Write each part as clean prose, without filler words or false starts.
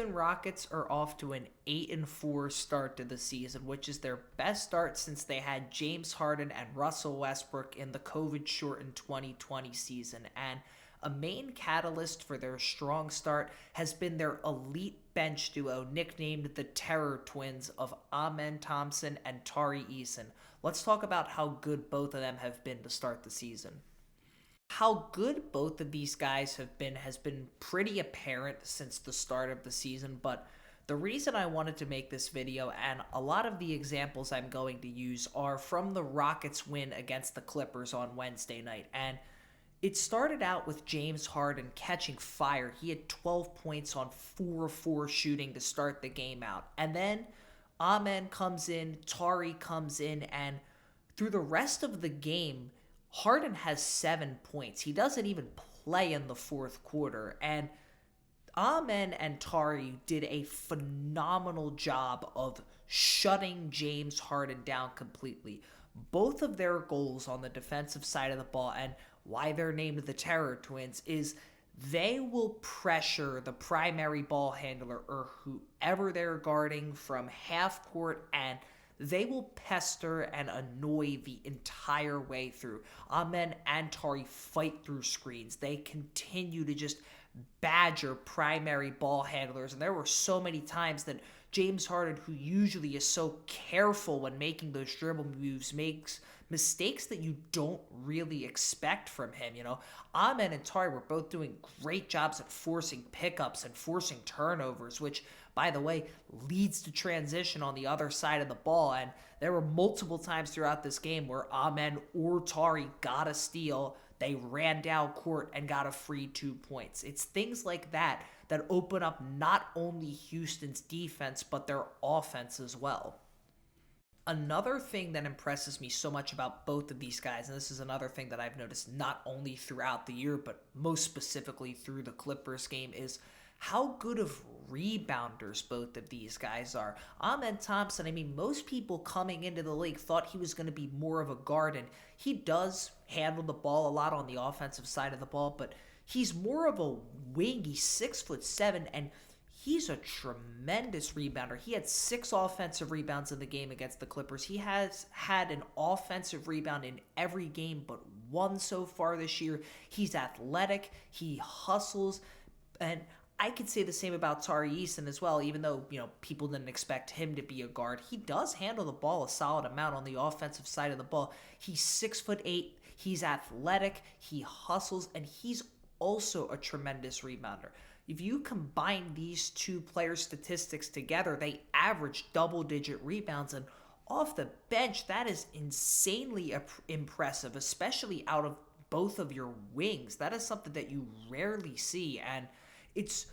Houston Rockets are off to an 8-4 start to the season, which is their best start since they had James Harden and Russell Westbrook in the COVID-shortened 2020 season. And a main catalyst for their strong start has been their elite bench duo, nicknamed the Terror Twins of Eason Thompson and Tari Eason. Let's talk about how good both of them have been to start the season. How good both of these guys have been has been pretty apparent since the start of the season, but the reason I wanted to make this video, and a lot of the examples I'm going to use, are from the Rockets' win against the Clippers on Wednesday night. And it started out with James Harden catching fire. He had 12 points on 4-4 shooting to start the game out. And then Amen comes in, Tari comes in, and through the rest of the game, Harden has 7 points. He doesn't even play in the fourth quarter. And Amen and Tari did a phenomenal job of shutting James Harden down completely. Both of their goals on the defensive side of the ball, and why they're named the Terror Twins, is they will pressure the primary ball handler or whoever they're guarding from half court, and they will pester and annoy the entire way through. Amen and Tari fight through screens. They continue to just badger primary ball handlers, and there were so many times that James Harden, who usually is so careful when making those dribble moves, makes mistakes that you don't really expect from him. Amen and Tari were both doing great jobs at forcing pickups and forcing turnovers, which, by the way, leads to transition on the other side of the ball. And there were multiple times throughout this game where Amen or Tari got a steal, they ran down court and got a free 2 points. It's things like that that open up not only Houston's defense, but their offense as well. Another thing that impresses me so much about both of these guys, and this is another thing that I've noticed not only throughout the year, but most specifically through the Clippers game, is how good of rebounders both of these guys are. Eason Thompson, most people coming into the league thought he was going to be more of a guard, and he does handle the ball a lot on the offensive side of the ball, but he's more of a wing. He's 6'7", and he's a tremendous rebounder. He had 6 offensive rebounds in the game against the Clippers. He has had an offensive rebound in every game but one so far this year. He's athletic, he hustles, and I could say the same about Tari Eason as well, even though, people didn't expect him to be a guard. He does handle the ball a solid amount on the offensive side of the ball. He's 6'8", he's athletic, he hustles, and he's also a tremendous rebounder. If you combine these two players' statistics together, they average double-digit rebounds, and off the bench, that is insanely impressive, especially out of both of your wings. That is something that you rarely see, and it's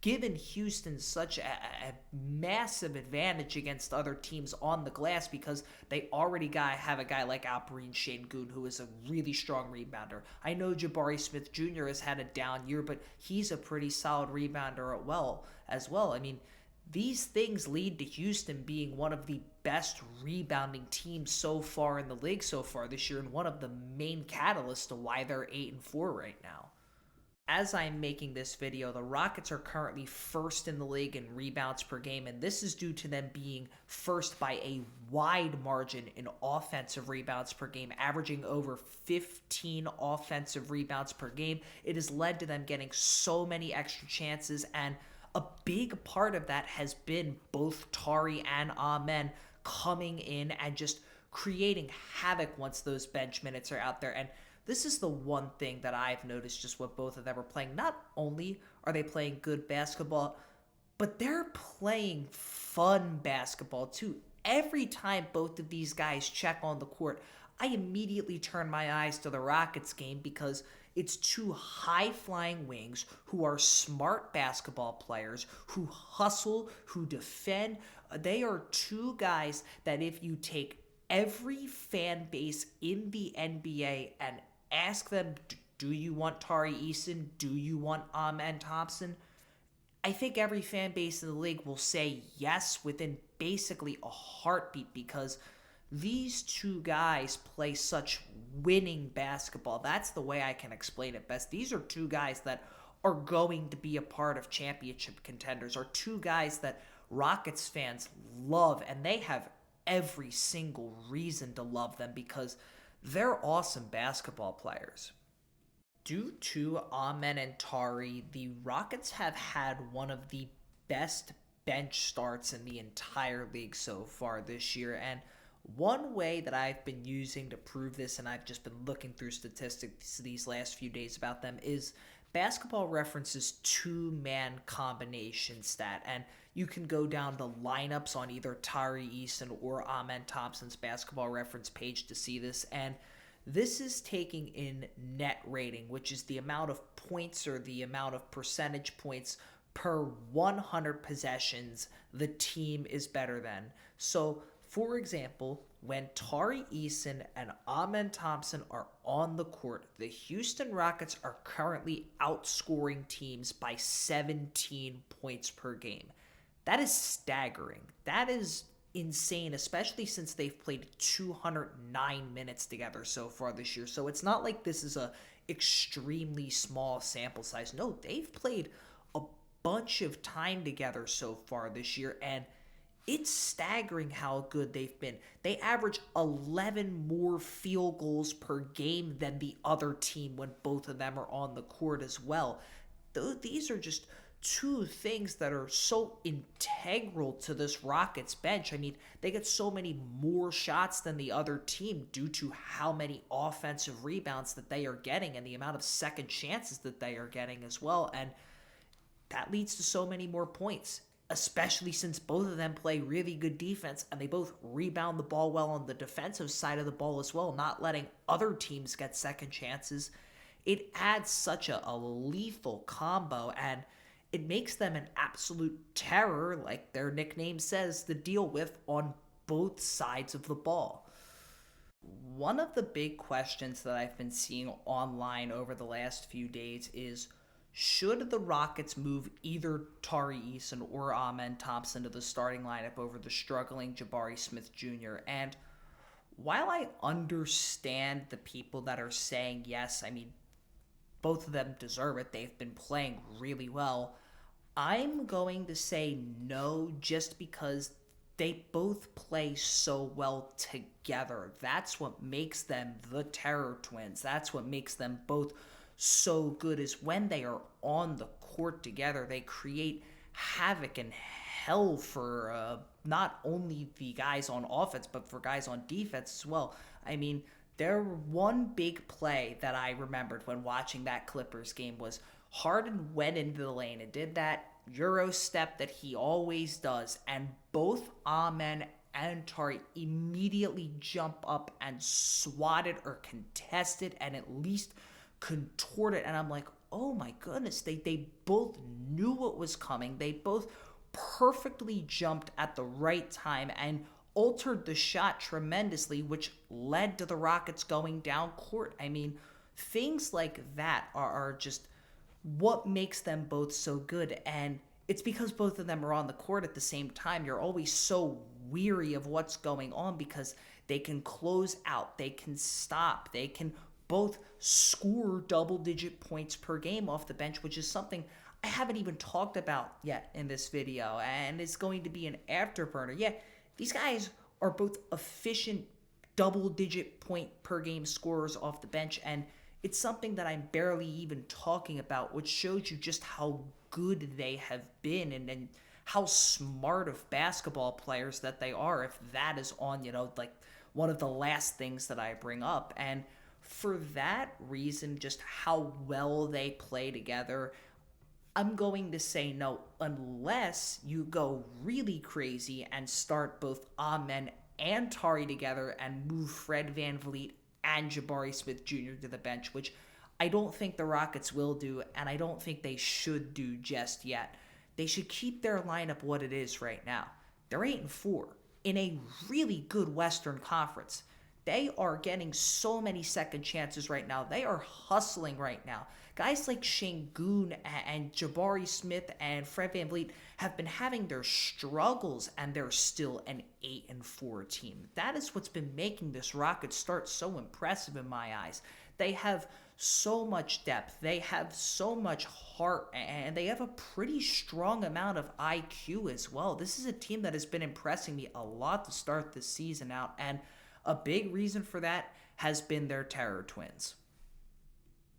given Houston such a massive advantage against other teams on the glass because they already have a guy like Alperen Sengun, who is a really strong rebounder. I know Jabari Smith Jr. has had a down year, but he's a pretty solid rebounder as well. These things lead to Houston being one of the best rebounding teams so far in the league so far this year, and one of the main catalysts to why they're 8-4 right now. As I'm making this video, the Rockets are currently first in the league in rebounds per game, and this is due to them being first by a wide margin in offensive rebounds per game, averaging over 15 offensive rebounds per game. It has led to them getting so many extra chances, and a big part of that has been both Tari and Amen coming in and just creating havoc once those bench minutes are out there. And this is the one thing that I've noticed just what both of them are playing. Not only are they playing good basketball, but they're playing fun basketball too. Every time both of these guys check on the court, I immediately turn my eyes to the Rockets game because it's two high-flying wings who are smart basketball players, who hustle, who defend. They are two guys that if you take every fan base in the NBA and ask them, do you want Tari Eason? Do you want Eason Thompson? I think every fan base in the league will say yes within basically a heartbeat because these two guys play such winning basketball. That's the way I can explain it best. These are two guys that are going to be a part of championship contenders, are two guys that Rockets fans love, and they have every single reason to love them because they're awesome basketball players. Due to Amen and Tari, the Rockets have had one of the best bench starts in the entire league so far this year. And one way that I've been using to prove this, and I've just been looking through statistics these last few days about them, is Basketball Reference's two-man combination stat. And you can go down the lineups on either Tari, Eason, or Amen Thompson's Basketball Reference page to see this. And this is taking in net rating, which is the amount of points or the amount of percentage points per 100 possessions the team is better than. So, for example, when Tari Eason and Amen Thompson are on the court, the Houston Rockets are currently outscoring teams by 17 points per game. That is staggering. That is insane, especially since they've played 209 minutes together so far this year. So it's not like this is a extremely small sample size. No, they've played a bunch of time together so far this year, and it's staggering how good they've been. They average 11 more field goals per game than the other team when both of them are on the court as well. These are just two things that are so integral to this Rockets bench. I mean, they get so many more shots than the other team due to how many offensive rebounds that they are getting and the amount of second chances that they are getting as well. And that leads to so many more points, especially since both of them play really good defense and they both rebound the ball well on the defensive side of the ball as well, not letting other teams get second chances. It adds such a lethal combo, and it makes them an absolute terror, like their nickname says, to deal with on both sides of the ball. One of the big questions that I've been seeing online over the last few days is, should the Rockets move either Tari Eason or Amen Thompson to the starting lineup over the struggling Jabari Smith Jr.? And while I understand the people that are saying yes, I mean, both of them deserve it. They've been playing really well. I'm going to say no just because they both play so well together. That's what makes them the Terror Twins. That's what makes them both so good, is when they are on the court together, they create havoc and hell for not only the guys on offense, but for guys on defense as well. I mean, there one big play that I remembered when watching that Clippers game was Harden went into the lane and did that Euro step that he always does, and both Amen and Tari immediately jump up and swat it or contest it and at least contort it. And I'm like, oh my goodness, they both knew what was coming. They both perfectly jumped at the right time and altered the shot tremendously, which led to the Rockets going down court. I mean, things like that are just what makes them both so good. And it's because both of them are on the court at the same time. You're always so weary of what's going on because they can close out, they can stop, they can both score double-digit points per game off the bench, which is something I haven't even talked about yet in this video, and it's going to be an afterburner. Yeah, these guys are both efficient double-digit point per game scorers off the bench, and it's something that I'm barely even talking about, which shows you just how good they have been and how smart of basketball players that they are, if that is on, like one of the last things that I bring up. And for that reason, just how well they play together, I'm going to say no, unless you go really crazy and start both Amen and Tari together and move Fred VanVleet and Jabari Smith Jr. to the bench, which I don't think the Rockets will do, and I don't think they should do just yet. They should keep their lineup what it is right now. They're 8-4 in a really good Western Conference. They are getting so many second chances right now. They are hustling right now. Guys like Şengün and Jabari Smith and Fred VanVleet have been having their struggles, and they're still an 8-4 team. That is what's been making this Rockets start so impressive in my eyes. They have so much depth. They have so much heart, and they have a pretty strong amount of IQ as well. This is a team that has been impressing me a lot to start this season out, and a big reason for that has been their terror twins.